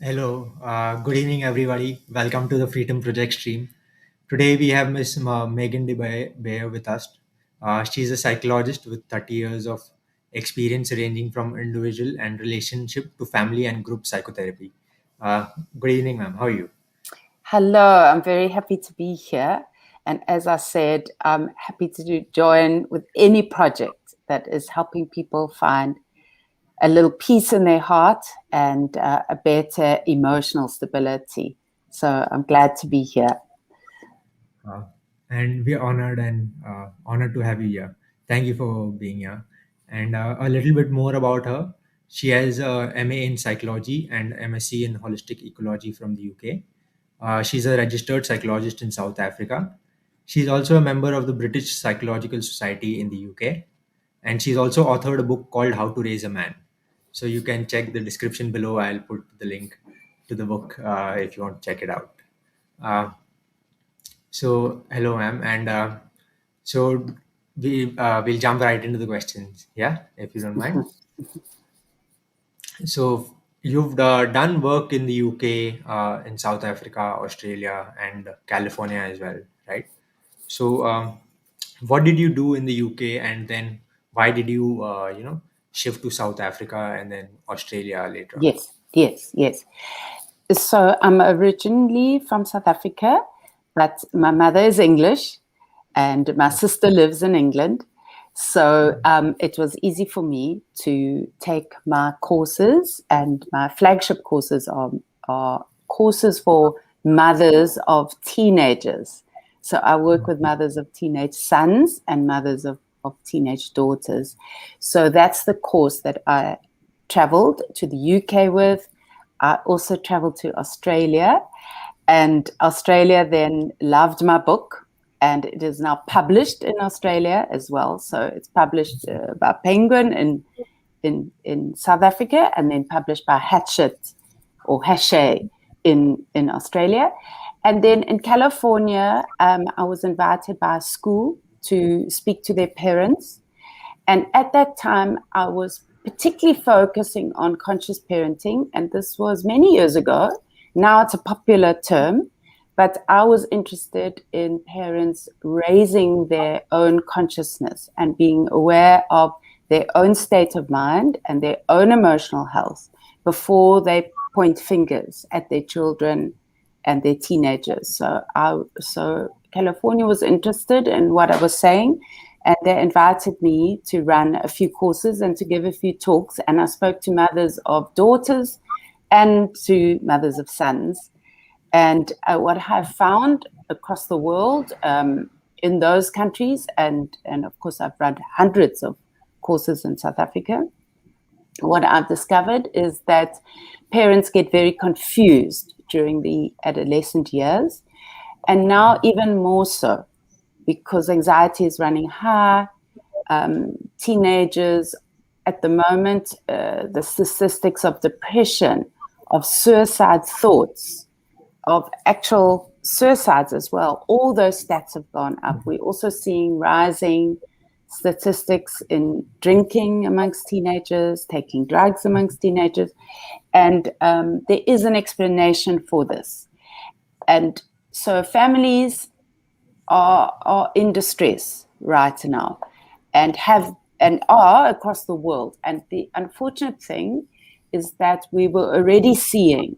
Hello, good evening, everybody. Welcome to the Freedom Project stream. Today we have Miss Megan de Beyer with us. She's a psychologist with 30 years of experience ranging from individual and relationship to family and group psychotherapy. Uh, Good evening, ma'am. How are you? Hello, I'm very happy to be here. And as I said, I'm happy to join with any project that is helping people find a little peace in their heart and a better emotional stability. So I'm glad to be here. Uh, and we're honored to have you here. Thank you for being here. And a little bit more about her. She has a MA in psychology and MSc in holistic ecology from the UK. She's a registered psychologist in South Africa. She's also a member of the British Psychological Society in the UK. And she's also authored a book called How to Raise a Man. So you can check the description below. I'll put the link to the book if you want to check it out. Uh, Hello, ma'am, and so we'll jump right into the questions. Yeah, if you don't mind. So you've done work in the UK, in South Africa, Australia, and California as well, right? So what did you do in the UK, and then why did you shift to South Africa and then Australia later on? Yes. So I'm originally from South Africa, but my mother is English and my sister lives in England. So it was easy for me to take my courses, and my flagship courses are courses for mothers of teenagers. So I work with mothers of teenage sons and mothers of teenage daughters. So that's the course that I traveled to the UK with. I also traveled to Australia, and Australia then loved my book, and it is now published in Australia as well. So it's published by Penguin in South Africa, and then published by Hachette or Hachette in Australia. And then in California, I was invited by a school to speak to their parents. And at that time, I was particularly focusing on conscious parenting. And this was many years ago. Now it's a popular term. But I was interested in parents raising their own consciousness and being aware of their own state of mind and their own emotional health before they point fingers at their children and their teenagers. So California was interested in what I was saying, and they invited me to run a few courses and to give a few talks. And I spoke to mothers of daughters and to mothers of sons. And what I've found across the world in those countries, and of course I've run hundreds of courses in South Africa, what I've discovered is that parents get very confused during the adolescent years, and now even more so, because anxiety is running high. Teenagers at the moment, the statistics of depression, of suicide thoughts, of actual suicides as well, all those stats have gone up. We're also seeing rising statistics in drinking amongst teenagers, taking drugs amongst teenagers, and there is an explanation for this. And so families are in distress right now, and are across the world. And the unfortunate thing is that we were already seeing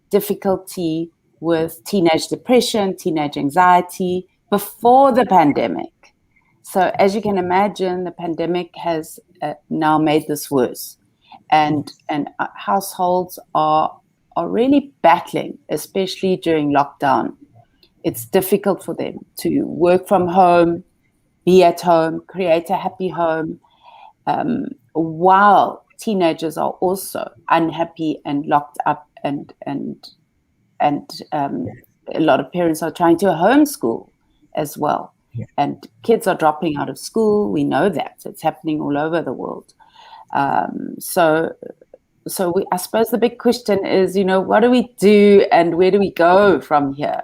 difficulty with teenage depression, teenage anxiety before the pandemic. So as you can imagine, the pandemic has now made this worse, and households are really battling, especially during lockdown. It's difficult for them to work from home, be at home, create a happy home, while teenagers are also unhappy and locked up, and a lot of parents are trying to homeschool as well. Yeah. And kids are dropping out of school. We know that. It's happening all over the world. So I suppose the big question is, what do we do and where do we go from here?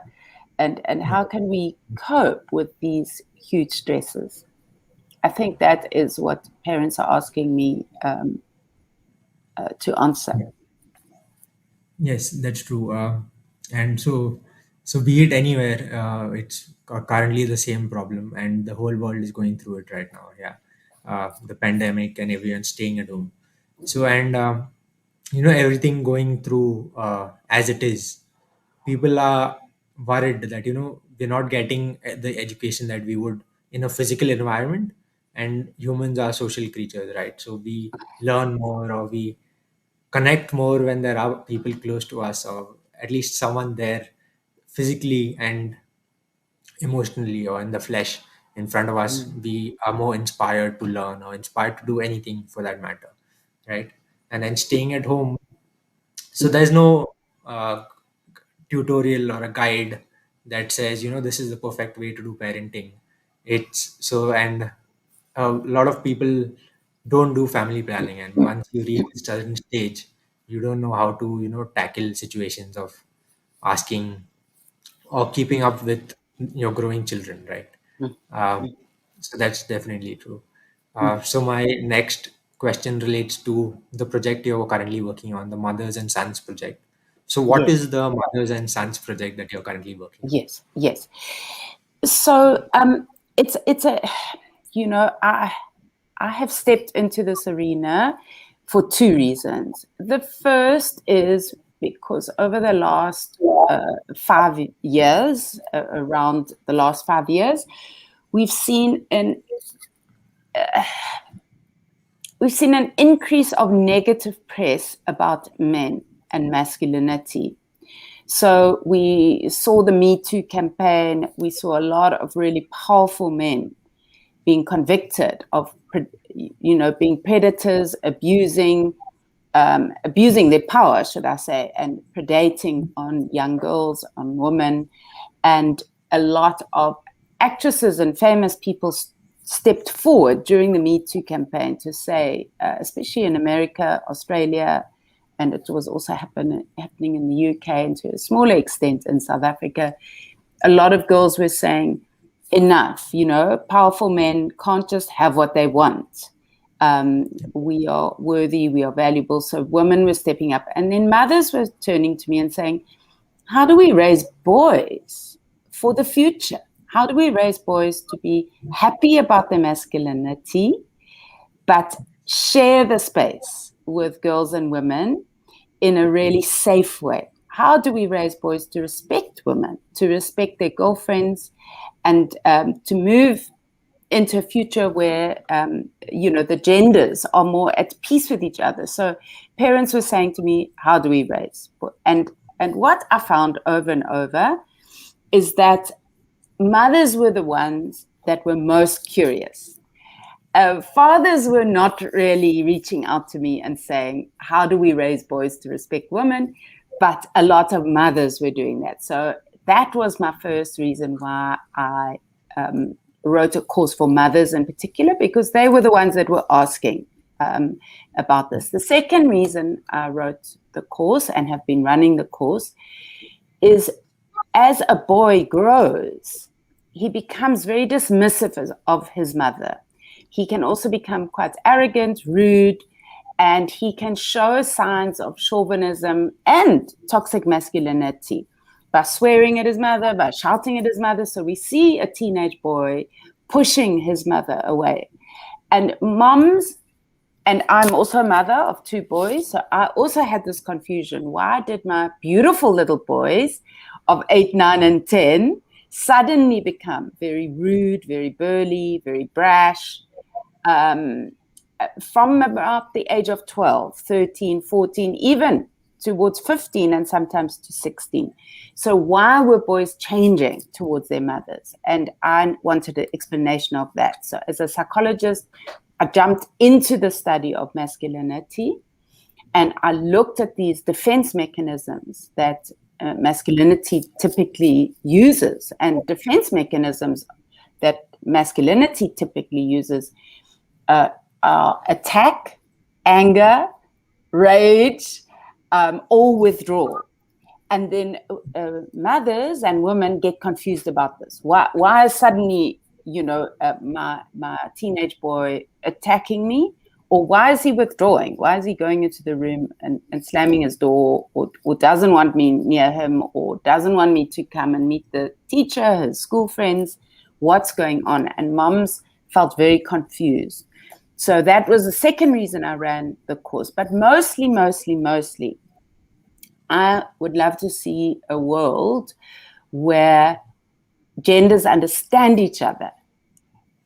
And how can we cope with these huge stresses? I think that is what parents are asking me to answer. Yes, that's true. And so be it anywhere, it's currently the same problem, and the whole world is going through it right now. Yeah, the pandemic and everyone staying at home. So and everything going through as it is, people are worried that we're not getting the education that we would in a physical environment, and humans are social creatures, right? So we learn more, or we connect more when there are people close to us, or at least someone there physically and emotionally, or in the flesh in front of us. Mm. We are more inspired to learn, or inspired to do anything for that matter, right? And then staying at home, so there's no uh, tutorial or a guide that says this is the perfect way to do parenting. It's so, and a lot of people don't do family planning, and once you reach a certain stage, you don't know how to tackle situations of asking or keeping up with your growing children, right? Mm. um, Mm. so that's definitely true. Mm. So my next question relates to the project you're currently working on, the Mothers and Sons project. So what Yes, is the Mothers and Sons project that you're currently working on? yes, yes. So it's a I have stepped into this arena for two reasons. The first is because over the last 5 years, around the last 5 years, we've seen an we've seen an increase of negative press about men and masculinity. So we saw the Me Too campaign. We saw a lot of really powerful men being convicted of, being predators, abusing their power, should I say, and predating on young girls, on women. And a lot of actresses and famous people stepped forward during the Me Too campaign to say, especially in America, Australia, and it was also happening in the UK and to a smaller extent in South Africa. A lot of girls were saying, enough, powerful men can't just have what they want. We are worthy, we are valuable. So women were stepping up. And then mothers were turning to me and saying, how do we raise boys for the future? How do we raise boys to be happy about their masculinity, but share the space with girls and women in a really safe way? How do we raise boys to respect women, to respect their girlfriends, and to move into a future where the genders are more at peace with each other? So parents were saying to me, how do we raise? And what I found over and over is that mothers were the ones that were most curious. Fathers were not really reaching out to me and saying, how do we raise boys to respect women? But a lot of mothers were doing that. So that was my first reason why I wrote a course for mothers in particular, because they were the ones that were asking about this. The second reason I wrote the course and have been running the course is, as a boy grows, he becomes very dismissive of his mother. He can also become quite arrogant, rude, and he can show signs of chauvinism and toxic masculinity by swearing at his mother, by shouting at his mother. So we see a teenage boy pushing his mother away. And moms, and I'm also a mother of two boys, so I also had this confusion. Why did my beautiful little boys of 8, 9, and 10 suddenly become very rude, very burly, very brash, um, from about the age of 12, 13, 14, even towards 15 and sometimes to 16? So why were boys changing towards their mothers? And I wanted an explanation of that. So as a psychologist, I jumped into the study of masculinity, and I looked at these defense mechanisms that masculinity typically uses. And defense mechanisms that masculinity typically uses are attack, anger, rage, or withdrawal. And then mothers and women get confused about this. Why is suddenly my teenage boy attacking me, Or why is he withdrawing? Why is he going into the room and slamming his door, or doesn't want me near him, or doesn't want me to come and meet the teacher, his school friends? What's going on? And moms felt very confused. So that was the second reason I ran the course. But mostly, I would love to see a world where genders understand each other.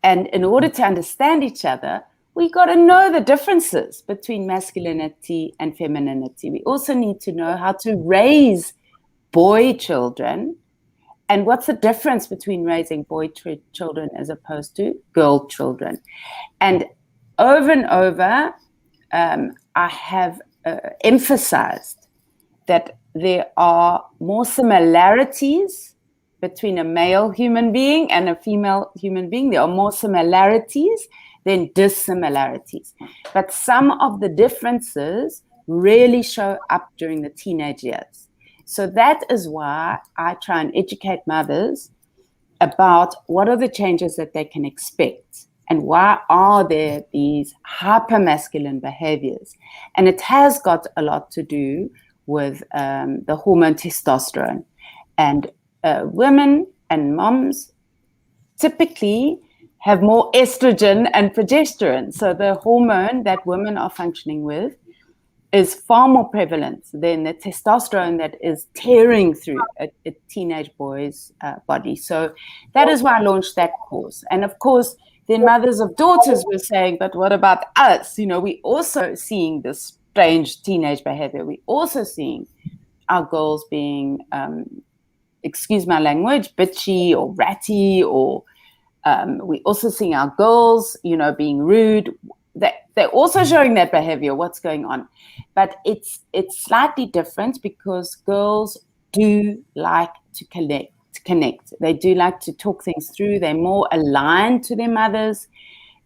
And in order to understand each other, we got to know the differences between masculinity and femininity. We also need to know how to raise boy children, and what's the difference between raising boy children as opposed to girl children. And over, I have emphasized that there are more similarities between a male human being and a female human being. There are more similarities than dissimilarities. But some of the differences really show up during the teenage years. So that is why I try and educate mothers about what are the changes that they can expect and why are there these hypermasculine behaviors. And it has got a lot to do with the hormone testosterone. And women and moms typically have more estrogen and progesterone. So the hormone that women are functioning with is far more prevalent than the testosterone that is tearing through a teenage boy's body. So that is why I launched that course. And of course, then mothers of daughters were saying, but what about us? We also seeing this strange teenage behavior. We're also seeing our girls being, excuse my language, bitchy or ratty, or we're also seeing our girls, being rude. They're also showing that behavior. What's going on? But it's slightly different because girls do like to connect. They do like to talk things through. They're more aligned to their mothers.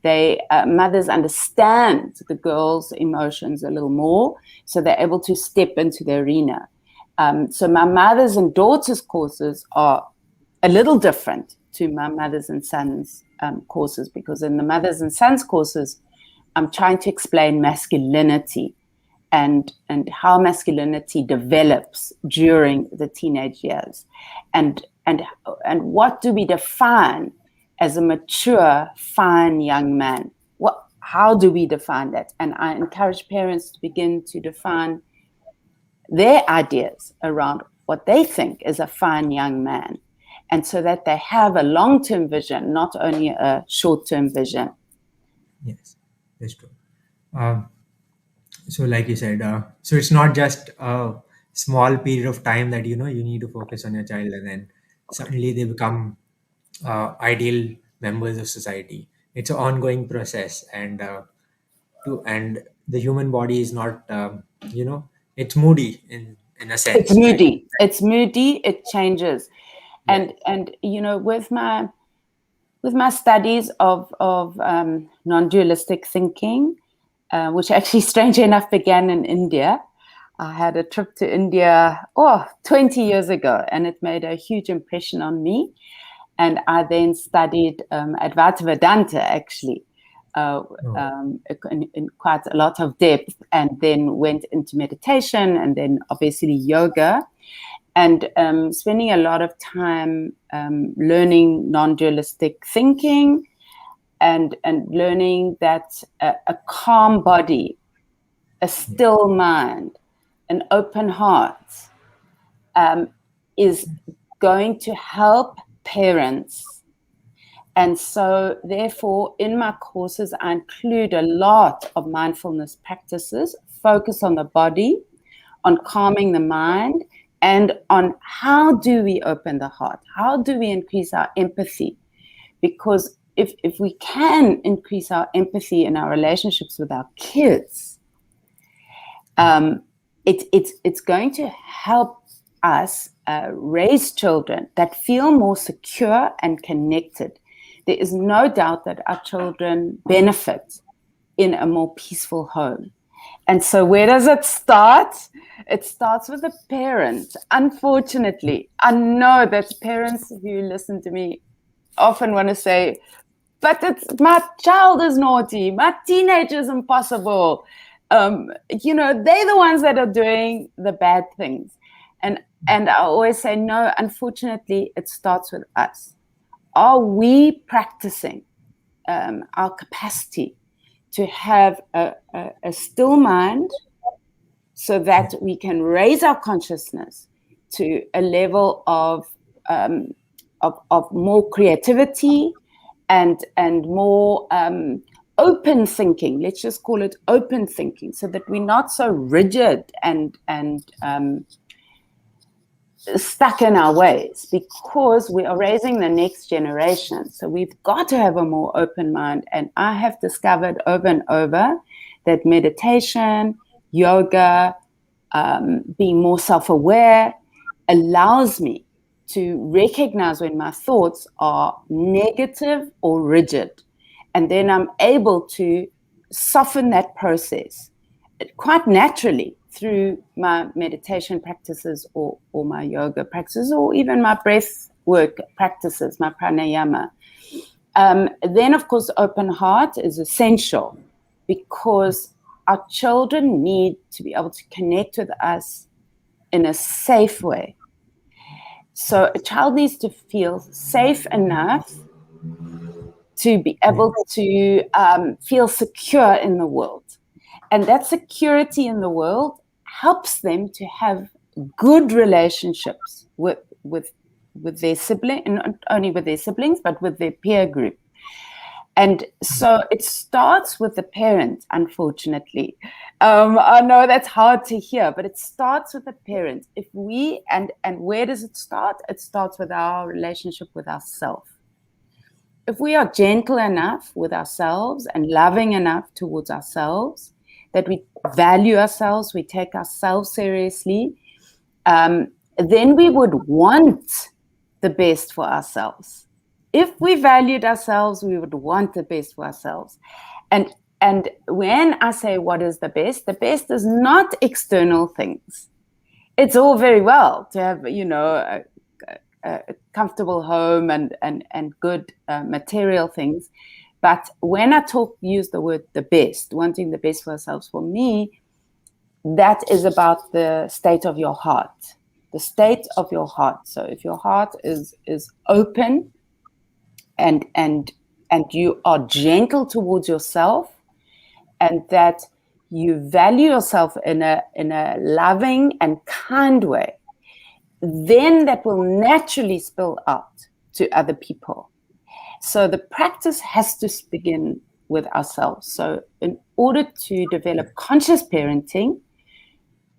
Mothers understand the girls' emotions a little more, so they're able to step into the arena. So my mothers and daughters courses are a little different to my mothers and sons courses, because in the mothers and sons courses, I'm trying to explain masculinity and how masculinity develops during the teenage years, and what do we define as a mature, fine young man? How do we define that? And I encourage parents to begin to define their ideas around what they think is a fine young man, and so that they have a long-term vision, not only a short-term vision. Yes, that's true. Um, so like you said, so it's not just a small period of time that you need to focus on your child, and then suddenly they become ideal members of society. It's an ongoing process, and and the human body is not it's moody in a It's sense, right? moody. It's moody. It changes. Yeah. And with my studies of non-dualistic thinking, which actually, strangely enough, began in India. I had a trip to India 20 years ago, and it made a huge impression on me. And I then studied Advaita Vedanta, actually, in quite a lot of depth, and then went into meditation, and then obviously yoga, and spending a lot of time learning non-dualistic thinking, and learning that a calm body, a still mind, an open heart is going to help parents. And so therefore, in my courses, I include a lot of mindfulness practices, focus on the body, on calming the mind, and on how do we open the heart? How do we increase our empathy? Because if we can increase our empathy in our relationships with our kids, it's going to help us raise children that feel more secure and connected. There is no doubt that our children benefit in a more peaceful home. And so where does it start? It starts with the parent. Unfortunately, I know that parents who listen to me often want to say, but it's my child is naughty, my teenager is impossible. They're the ones that are doing the bad things. And I always say, no, unfortunately, it starts with us. Are we practicing our capacity to have a still mind so that we can raise our consciousness to a level of more creativity and more open thinking? Let's just call it open thinking, so that we're not so rigid and stuck in our ways, because we are raising the next generation. So we've got to have a more open mind. And I have discovered over and over that meditation, yoga, being more self-aware allows me to recognize when my thoughts are negative or rigid. And then I'm able to soften that process quite naturally through my meditation practices or my yoga practices, or even my breath work practices, my pranayama. Then, of course, open heart is essential, because our children need to be able to connect with us in a safe way. So a child needs to feel safe enough to be able to feel secure in the world. And that security in the world helps them to have good relationships with their sibling, and not only with their siblings, but with their peer group. And so it starts with the parent, unfortunately. I know that's hard to hear, but it starts with the parent. If we, and where does it start? It starts with our relationship with ourselves. If we are gentle enough with ourselves and loving enough towards ourselves, that we value ourselves, we take ourselves seriously, then we would want the best for ourselves. If we valued ourselves, we would want the best for ourselves. And when I say what is the best is not external things. It's all very well to have, a comfortable home and good material things. But when I use the word the best, wanting the best for ourselves, for me, that is about the state of your heart. The state of your heart. So if your heart is open and you are gentle towards yourself, and that you value yourself in a loving and kind way, then that will naturally spill out to other people. So the practice has to begin with ourselves. So in order to develop conscious parenting,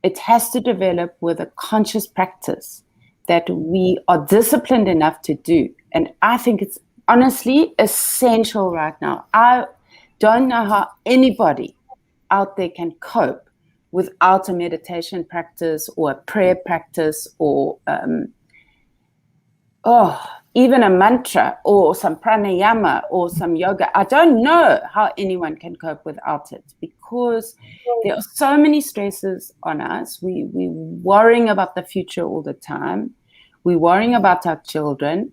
it has to develop with a conscious practice that we are disciplined enough to do. And I think it's honestly essential right now. I don't know how anybody out there can cope without a meditation practice or a prayer practice or even a mantra or some pranayama or some yoga. I don't know how anyone can cope without it, because there are so many stresses on us. We're worrying about the future all the time. We're worrying about our children.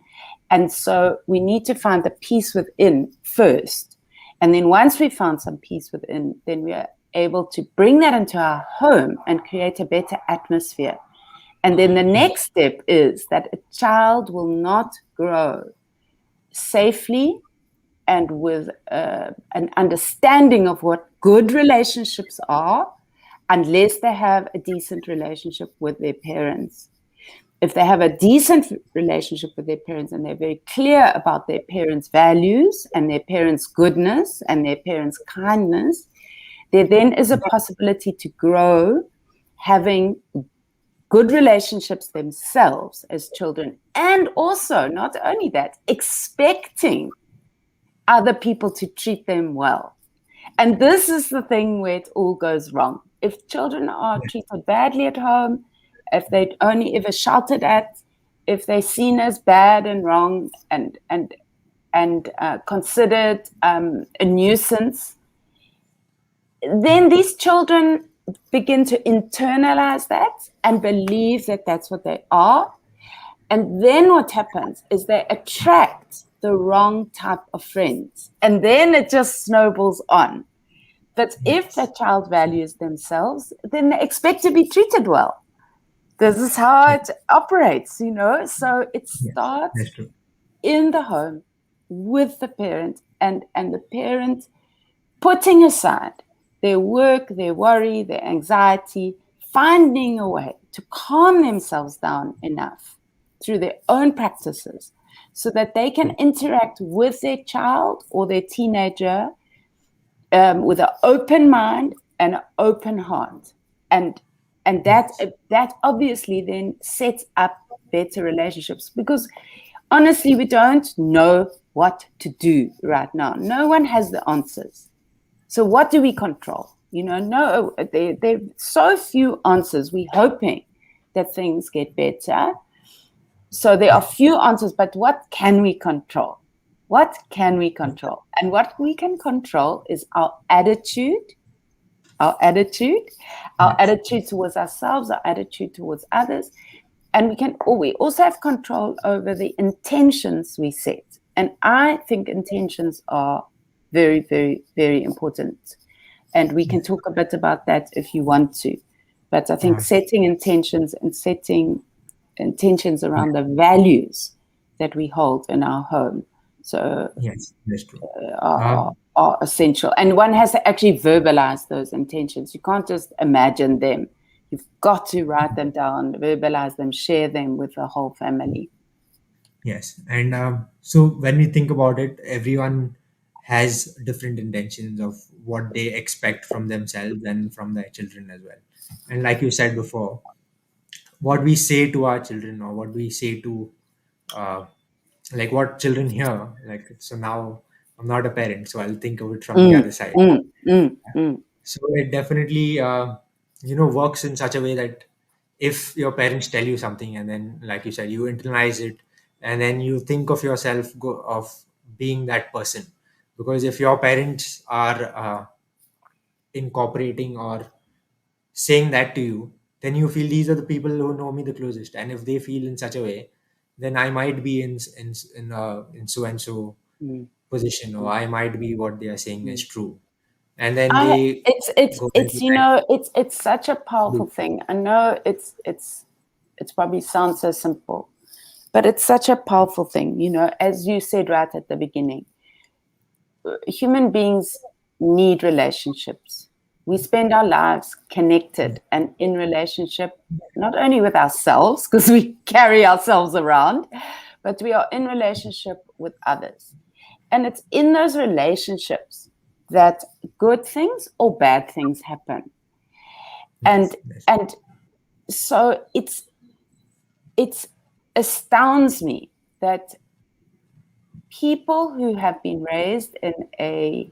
And so we need to find the peace within first. And then once we found some peace within, then we are able to bring that into our home and create a better atmosphere. And then the next step is that a child will not grow safely and with an understanding of what good relationships are unless they have a decent relationship with their parents. If they have a decent relationship with their parents and they're very clear about their parents' values and their parents' goodness and their parents' kindness, there then is a possibility to grow having good relationships themselves as children, and also, not only that, expecting other people to treat them well. And this is the thing where it all goes wrong. If children are treated badly at home, if they're only ever shouted at, if they're seen as bad and wrong and considered a nuisance, then these children begin to internalize that and believe that that's what they are. And then what happens is they attract the wrong type of friends. And then it just snowballs on. But if the Yes. child values themselves, then they expect to be treated well. This is how Yes. it operates, you know. So it Yes. starts That's true. in the home with the parent, and the parent putting aside their work, their worry, their anxiety, finding a way to calm themselves down enough through their own practices so that they can interact with their child or their teenager with an open mind and an open heart. And and that Yes. that obviously then sets up better relationships, because honestly we don't know what to do right now. No one has the answers. So what do we control? You know, no, there are so few answers. We're hoping that things get better. So there are Yes. few answers, but what can we control? What can we control? And what we can control is our attitude, our attitude, our Yes. attitude towards ourselves, our attitude towards others. And we also have control over the intentions we set. And I think intentions are very, very, very important. And we can Yes. talk a bit about that if you want to. But I think Uh, setting intentions and setting intentions yeah. around the values that we hold in our home so Yes. That's true. are, Um, are essential. And one has to actually verbalize those intentions. You can't just imagine them. You've got to write them down, verbalize them, share them with the whole family. yes. And so when we think about it, everyone has different intentions of what they expect from themselves and from their children as well. And like you said before, what we say to our children or what we say to uh, like what children hear, like, so now I'm not a parent, so I'll think of it from the Mm, other side. mm, mm, mm, So it definitely works in such a way that if your parents tell you something and then, like you said, you internalize it, and then you think of yourself of being that person, because if your parents are incorporating or saying that to you, then you feel these are the people who know me the closest, and if they feel in such a way, then I might be in so and so mm, position, or mm, I might be what they are saying is mm. true, and then I, they it's go into it's you that know it's such a powerful loop. thing. I know it's probably sounds so simple, but it's such a powerful thing. You know, as you said right at the beginning, human beings need relationships. We spend our lives Yeah. connected and in relationship, not only with ourselves, because we carry ourselves around, but we are in relationship with others. And it's in those relationships that good things or bad things happen. And Yes. Yes. and so it's astounds me that people who have been raised in a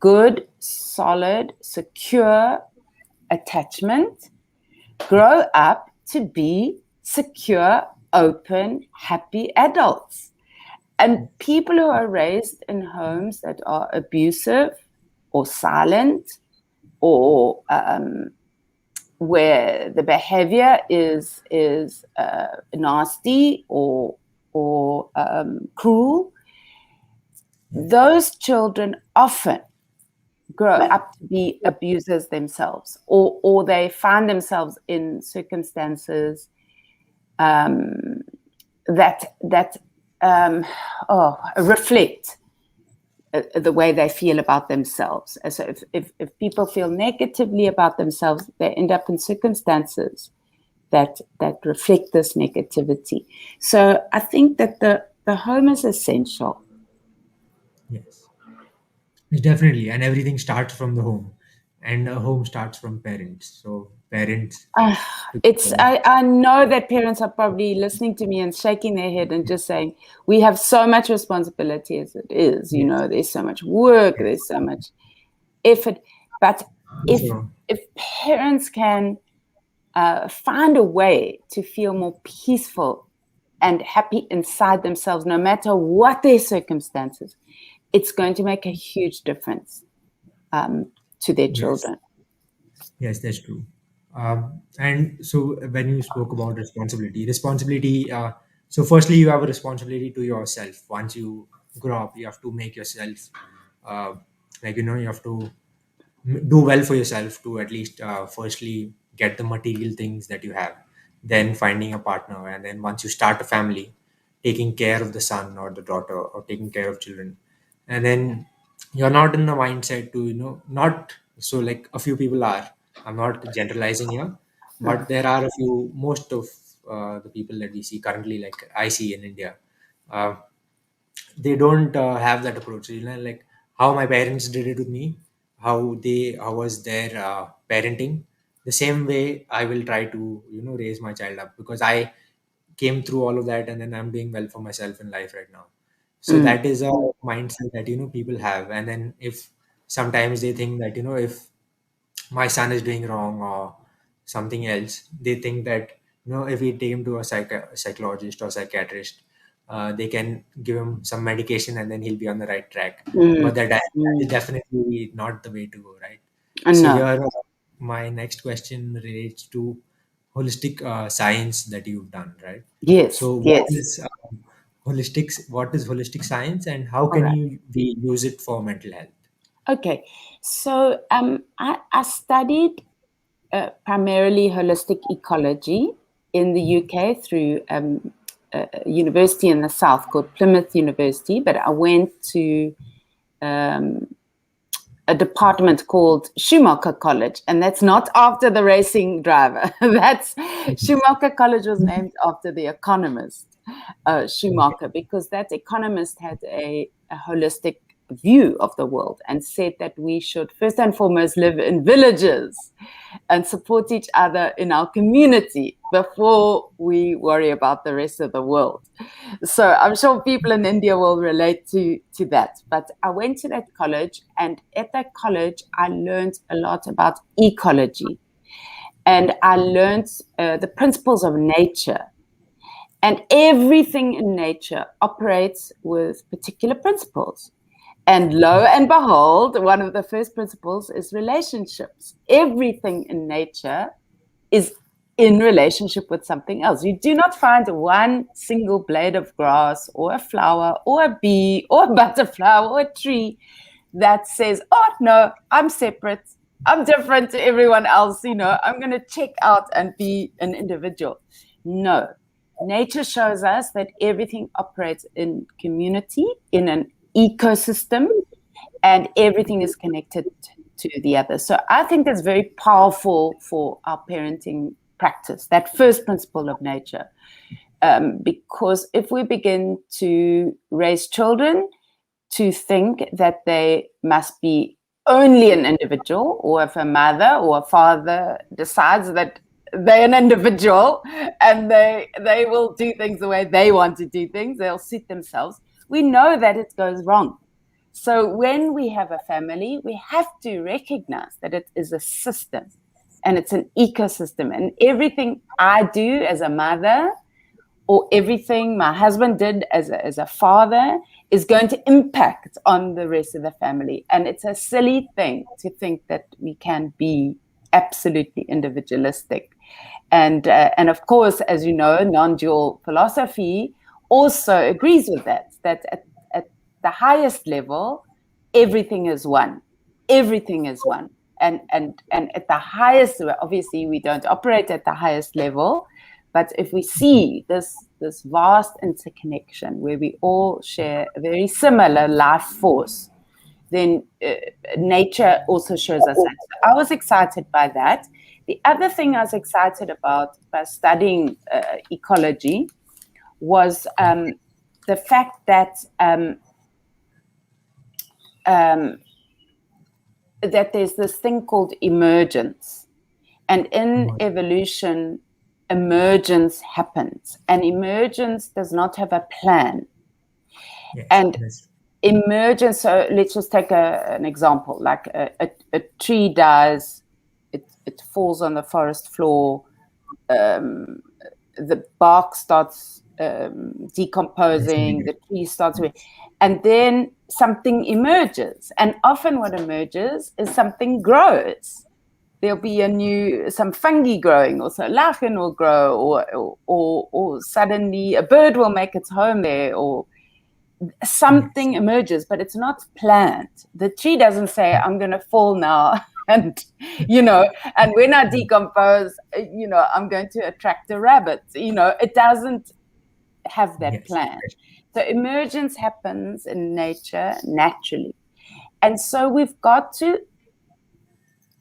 good, solid, secure attachment grow up to be secure, open, happy adults. And people who are raised in homes that are abusive or silent or where the behavior is nasty or cruel, Yes. those children often grow up to be abusers themselves, or they find themselves in circumstances um, that reflect the way they feel about themselves. So if people feel negatively about themselves, they end up in circumstances that reflect this negativity. So I think that the home is essential. Yes. Yes, definitely, and everything starts from the home, and a home starts from parents. So parents Uh, together. I know that parents are probably listening to me and shaking their head and just saying, we have so much responsibility as it is, you Yes. know, there's so much work, Yes. there's so much effort. But if So if parents can find a way to feel more peaceful and happy inside themselves, no matter what their circumstances, it's going to make a huge difference um, to their yes. children. Yes, that's true. And so when you spoke about responsibility, so firstly, you have a responsibility to yourself once you grow up, you have to make yourself, uh, like, you have to do well for yourself to at least firstly get the material things that you have, then finding a partner, and then once you start a family, taking care of the son or the daughter or taking care of children. And then you're not in the mindset to, not, so like a few people are, I'm not generalizing here, Uh, but there are a few, most of the people that we see currently, like I see in India, uh, they don't have that approach, like how my parents did it with me, how was their parenting. The same way I will try to, raise my child up, because I came through all of that, and then I'm doing well for myself in life right now. So mm, that is a mindset that, people have. And then if sometimes they think that, if my son is doing wrong or something else, they think that, if we take him to a psychologist or psychiatrist, they can give him some medication and then he'll be on the right track. mm, But that is mm. definitely not the way to go, right? So No. here, my next question relates to holistic science that you've done, right? Yes, So yes. what is holistic science, and how All can right. we use it for mental health? Okay. So I studied primarily holistic ecology in the UK through a university in the south called Plymouth University, but I went to um, a department called Schumacher College, and that's not after the racing driver. That's Schumacher College was named after the economist Schumacher, because that economist had a holistic view of the world and said that we should first and foremost live in villages and support each other in our community before we worry about the rest of the world. So I'm sure people in India will relate to that. But I went to that college, and at that college, I learned a lot about ecology, and I learned the principles of nature. And everything in nature operates with particular principles. And lo and behold, one of the first principles is relationships. Everything in nature is in relationship with something else. You do not find one single blade of grass or a flower or a bee or a butterfly or a tree that says, oh, no, I'm separate. I'm different to everyone else. I'm going to check out and be an individual. No, nature shows us that everything operates in community, in an ecosystem, and everything is connected to the other. So I think that's very powerful for our parenting practice, that first principle of nature. Because if we begin to raise children to think that they must be only an individual, or if a mother or a father decides that they're an individual and they will do things the way they want to do things, they'll suit themselves, we know that it goes wrong. So when we have a family, we have to recognize that it is a system and it's an ecosystem. And everything I do as a mother, or everything my husband did as a father, is going to impact on the rest of the family. And it's a silly thing to think that we can be absolutely individualistic. And of course, as you know, non-dual philosophy also agrees with that, that at the highest level, everything is one. Everything is one. And at the highest, obviously we don't operate at the highest level, but if we see this vast interconnection where we all share a very similar life force, then nature also shows us that. So I was excited by that. The other thing I was excited about by studying ecology was the fact that um, that there's this thing called emergence. And in evolution, emergence happens. And emergence does not have a plan. Yes, And that's emergence, so let's just take an example. Like a tree dies, it falls on the forest floor, um, the bark starts decomposing, the tree starts, and then something emerges. And often what emerges is something grows. There'll be some fungi growing, or so lichen will grow, or suddenly a bird will make its home there, or Yes. something emerges, but it's not planned. The tree doesn't say, I'm going to fall now. And, and when I decompose, I'm going to attract a rabbit. It doesn't have that Yes. plan. So emergence happens in nature naturally. And so we've got to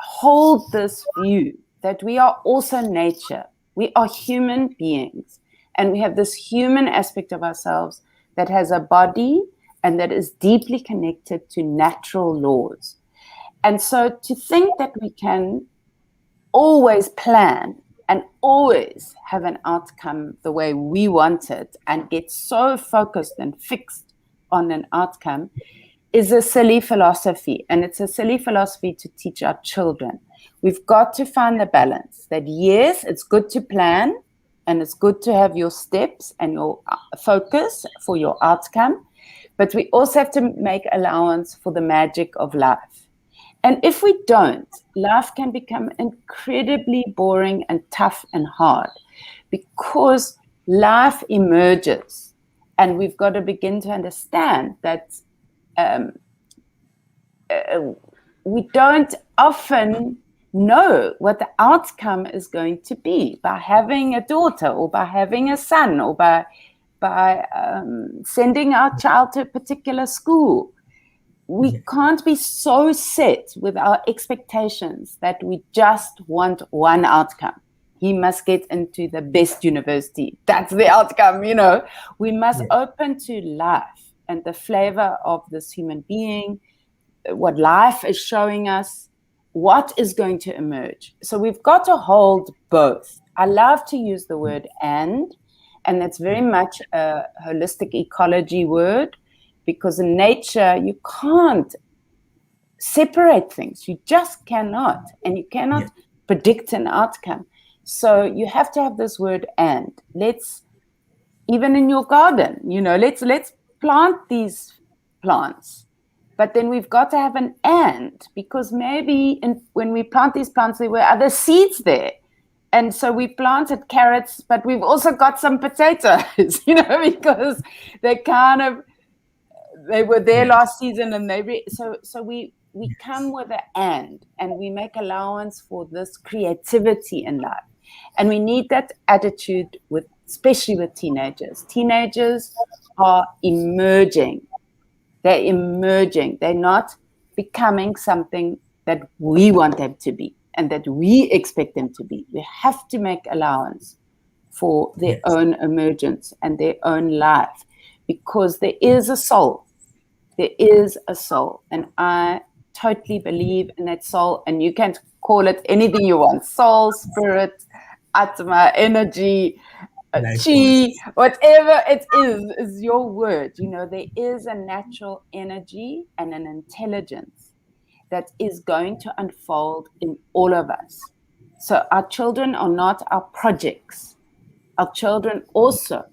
hold this view that we are also nature. We are human beings. And we have this human aspect of ourselves that has a body and that is deeply connected to natural laws. And so to think that we can always plan and always have an outcome the way we want it and get so focused and fixed on an outcome is a silly philosophy. And it's a silly philosophy to teach our children. We've got to find the balance that, yes, it's good to plan and it's good to have your steps and your focus for your outcome, but we also have to make allowance for the magic of life. And if we don't, life can become incredibly boring and tough and hard because life emerges. And we've got to begin to understand that we don't often know what the outcome is going to be by having a daughter or by having a son or by sending our child to a particular school. We Yes. can't be so set with our expectations that we just want one outcome. He must get into the best university. That's the outcome, We must Yes. open to life and the flavor of this human being, what life is showing us, what is going to emerge. So we've got to hold both. I love to use the word and that's very much a holistic ecology word, because in nature, you can't separate things. You just cannot. And you cannot Yes. predict an outcome. So you have to have this word and. Even in your garden, let's plant these plants. But then we've got to have an and, because maybe when we plant these plants, there were other seeds there. And so we planted carrots, but we've also got some potatoes, because they were there Yes. last season, and so we come with an and we make allowance for this creativity in life. And we need that attitude especially with teenagers. Teenagers are emerging. They're emerging. They're not becoming something that we want them to be and that we expect them to be. We have to make allowance for their Yes. own emergence and their own life, because there is a soul. There is a soul. And I totally believe in that soul. And you can call it anything you want: soul, spirit, atma, energy, Life chi, force. whatever it is your word. There is a natural energy and an intelligence that is going to unfold in all of us. So our children are not our projects. Our children also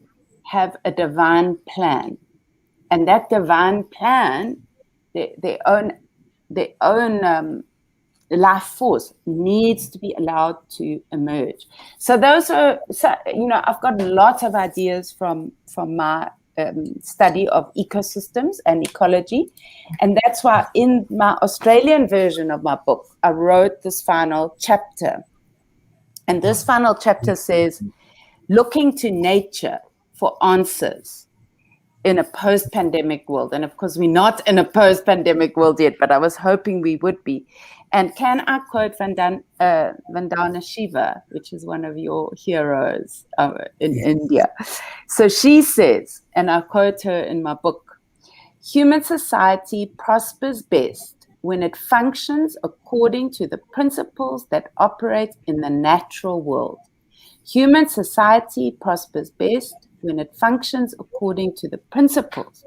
have a divine plan. And that divine plan, their own life force, needs to be allowed to emerge. So I've got lots of ideas from my study of ecosystems and ecology. And that's why in my Australian version of my book, I wrote this final chapter. And this final chapter says, looking to nature for answers in a post-pandemic world. And of course, we're not in a post-pandemic world yet, but I was hoping we would be. And can I quote Vandana Shiva, which is one of your heroes in Yes. India? So she says, and I quote her in my book, human society prospers best when it functions according to the principles that operate in the natural world. Human society prospers best when it functions according to the principles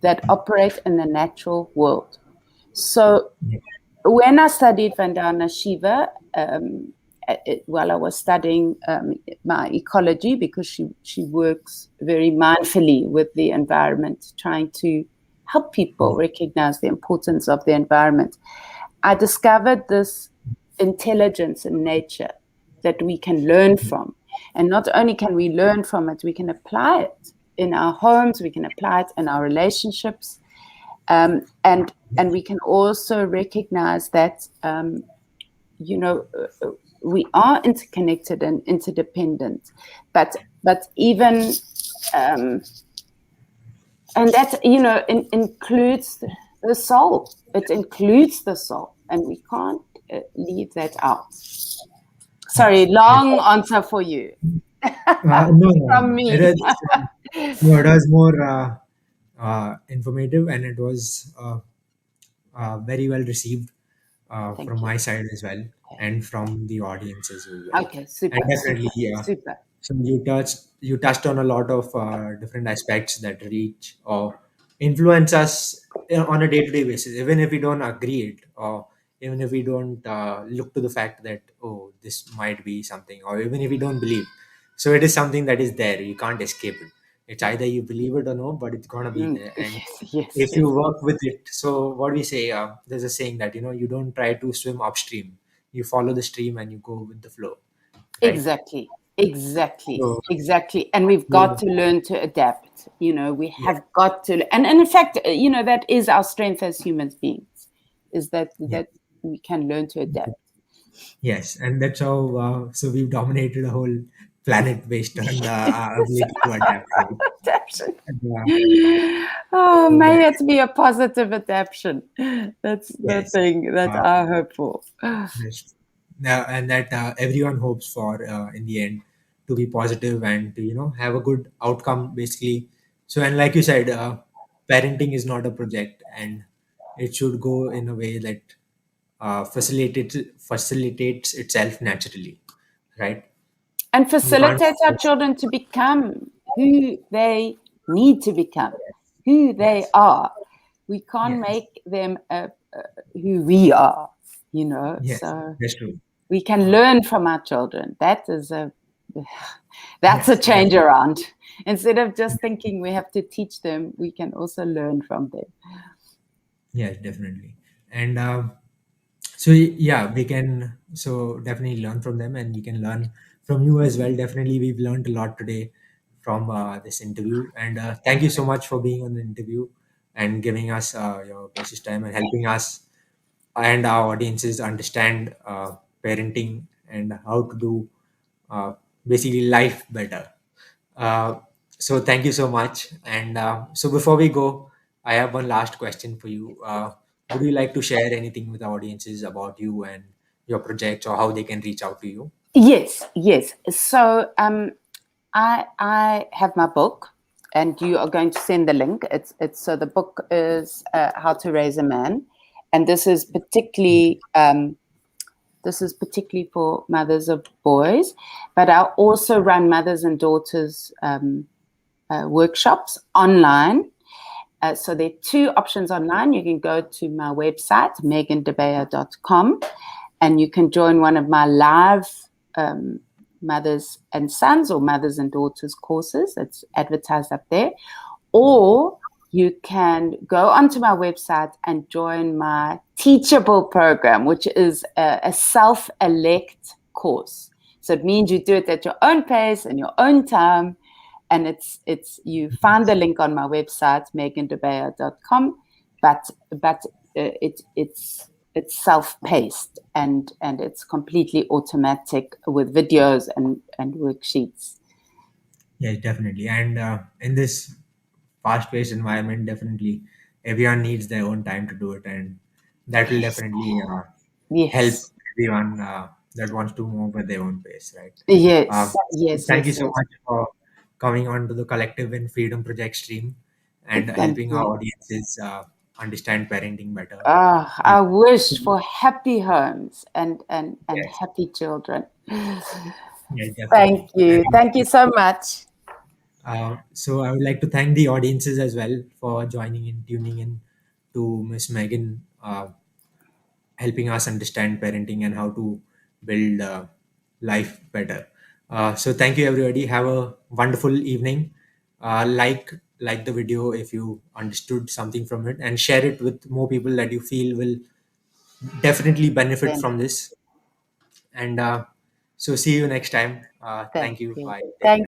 that operate in the natural world. So when I studied Vandana Shiva, while I was studying my ecology, because she works very mindfully with the environment, trying to help people recognize the importance of the environment, I discovered this intelligence in nature that we can learn from. And not only can we learn from it, we can apply it in our homes, we can apply it in our relationships, and we can also recognize that you know we are interconnected and interdependent, but even and that includes the soul. It includes the soul, and we can't leave that out. Sorry, Yes. Yes. long answer for you. No, no, From no. It me. was no, it was more informative, and it was very well received from Thank you. my side as well, Okay. and from the audiences as well. Okay, And super, definitely, super, yeah. super. So you touched on a lot of different aspects that reach or influence us on a day-to-day basis, even if we don't agree it, or even if we don't look to the fact that, oh, this might be something, or even if we don't believe. So it is something that is there. You can't escape it. It's either you believe it or no, but it's gonna be there. And Yes, yes, if you yes. work with it, so what we say, there's a saying that you don't try to swim upstream. You follow the stream and you go with the flow, right? Exactly, exactly, So exactly. And we've got yeah, to learn to adapt. We yeah, have got to, and in fact, that is our strength as human beings, is that yeah. we can learn to adapt. Yes, and that's how. So we've dominated a whole planet based on our Yes, ability to adapt, right? adaptation. And, Oh, so may that it be a positive adaptation. That's the yes, thing that uh, I hope for. yes. And that everyone hopes for in the end to be positive and to have a good outcome basically. So and like you said, parenting is not a project, and it should go in a way that facilitates itself naturally, right? And You can't facilitates our force. children to become who they need to become, who they Yes, are. We can't yes, make them who we are, yes, so that's true. we can Uh, learn from our children. That's a yes, change definitely. around. Instead of just thinking we have to teach them, we can also learn from them. Yes, definitely. And so yeah, we can so definitely learn from them, and we can learn from you as well. Definitely, we've learned a lot today from this interview, and thank you so much for being on the interview and giving us your precious time and helping us and our audiences understand parenting and how to do uh, basically life better. Uh, so thank you so much. And so before we go, I have one last question for you. Would you like to share anything with the audiences about you and your projects, or how they can reach out to you? Yes, yes. So I have my book, and you are going to send the link. It's so the book is How to Raise a Man, and this is particularly for mothers of boys, but I also run mothers and daughters workshops online. So there are two options online. You can go to my website, megandebeyer.com, and you can join one of my live um, mothers and sons or mothers and daughters courses. It's advertised up there. Or you can go onto my website and join my Teachable program, which is a self-elect course. So it means you do it at your own pace and your own time. And you find the link on my website, megandebeyer.com, but it's self-paced and it's completely automatic with videos and worksheets. Yes, definitely. And in this fast-paced environment, definitely everyone needs their own time to do it, and that will Yes, definitely help yes, everyone that wants to move at their own pace, right? yes, So yes, thank you yes, so yes. much for coming on to the Collective and Freedom Project stream and Thank helping our you. audiences understand parenting better. I wish for happy homes and Yes, happy children. yes, Thank definitely. you. And Thank you so much. so I would like to thank the audiences as well for joining in, tuning in to Miss Megan, helping us understand parenting and how to build life better. So thank you everybody. Have a wonderful evening. Like the video if you understood something from it, and share it with more people that you feel will definitely benefit Then, from this. And so see you next time. thank Thank you. you. Bye. Take Thank care.